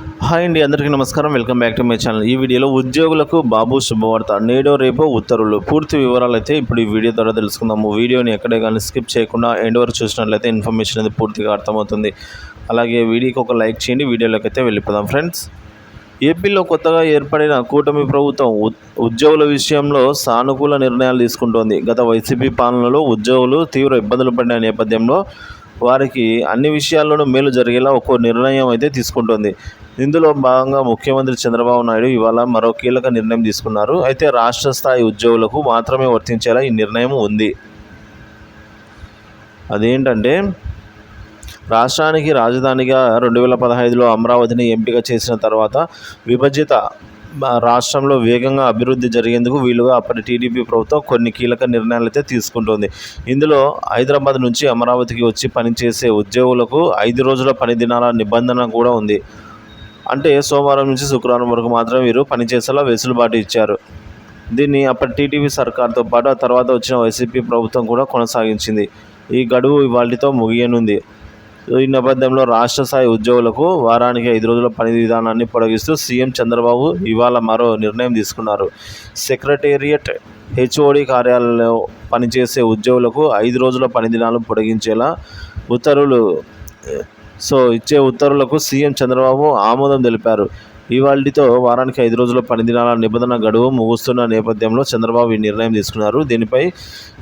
Hi అండి, అందరికీ నమస్కారం. Welcome back to my channel. ఈ వీడియోలో ఉద్యోగులకు బాబు శుభవార్త, నేడో రేపో ఉత్తర్వులు, పూర్తి వివరాలు అయితే ఇప్పుడు ఈ వీడియో ద్వారా తెలుసుకుందాము. వీడియోని ఎక్కడే కానీ స్కిప్ చేయకుండా ఎండ్ వరకు చూసినట్లయితే ఇన్ఫర్మేషన్ అనేది పూర్తిగా అర్థమవుతుంది. అలాగే వీడియోకి ఒక లైక్ చేయండి. వీడియోలోకి అయితే వెళ్ళిపోదాం ఫ్రెండ్స్. ఏపీలో కొత్తగా ఏర్పడిన కూటమి ప్రభుత్వం ఉద్యోగుల విషయంలో సానుకూల నిర్ణయాలు తీసుకుంటోంది. గత వైసీపీ పాలనలో ఉద్యోగులు తీవ్ర ఇబ్బందులు పడిన నేపథ్యంలో వారికి అన్ని విషయాల్లోనూ మేలు జరిగేలా ఒక్కో నిర్ణయం అయితే తీసుకుంటోంది. ఇందులో భాగంగా ముఖ్యమంత్రి చంద్రబాబు నాయుడు ఇవాళ మరో కీలక నిర్ణయం తీసుకున్నారు. అయితే రాష్ట్ర స్థాయి ఉద్యోగులకు మాత్రమే వర్తించేలా ఈ నిర్ణయం ఉంది. అదేంటంటే, రాష్ట్రానికి రాజధానిగా 2015లో అమరావతిని ఎంపిక చేసిన తర్వాత విభజిత రాష్ట్రంలో వేగంగా అభివృద్ధి జరిగేందుకు వీలుగా అప్పటి టీడీపీ ప్రభుత్వం కొన్ని కీలక నిర్ణయాలు అయితే తీసుకుంటోంది. ఇందులో హైదరాబాద్ నుంచి అమరావతికి వచ్చి పనిచేసే ఉద్యోగులకు 5 రోజుల పని దినాల నిబంధన కూడా ఉంది. అంటే సోమవారం నుంచి శుక్రవారం వరకు మాత్రమే వీరు పనిచేసేలా వెసులుబాటు ఇచ్చారు. దీన్ని అప్పటి టీడీపీ సర్కార్తో పాటు ఆ తర్వాత వచ్చిన వైసీపీ ప్రభుత్వం కూడా కొనసాగించింది. ఈ గడువు ఇవాళతో ముగియనుంది. ఈ నేపథ్యంలో రాష్ట్ర స్థాయి ఉద్యోగులకు వారానికి 5 రోజుల పని విధానాన్ని పొడిగిస్తూ సీఎం చంద్రబాబు ఇవాళ మరో నిర్ణయం తీసుకున్నారు. సెక్రటేరియట్, హెచ్ఓడి కార్యాలయంలో పనిచేసే ఉద్యోగులకు 5 రోజుల పని దినాలు పొడిగించేలా ఇచ్చే ఉత్తర్వులకు సీఎం చంద్రబాబు ఆమోదం తెలిపారు. ఇవాళతో వారానికి 5 రోజుల పని దినాల నిబంధన గడువు ముగుస్తున్న నేపథ్యంలో చంద్రబాబు ఈ నిర్ణయం తీసుకున్నారు. దీనిపై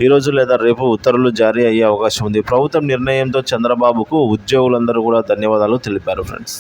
ఈరోజు లేదా రేపు ఉత్తర్వులు జారీ అయ్యే అవకాశం ఉంది. ప్రభుత్వం నిర్ణయంతో చంద్రబాబుకు ఉద్యోగులందరూ కూడా ధన్యవాదాలు తెలిపారు ఫ్రెండ్స్.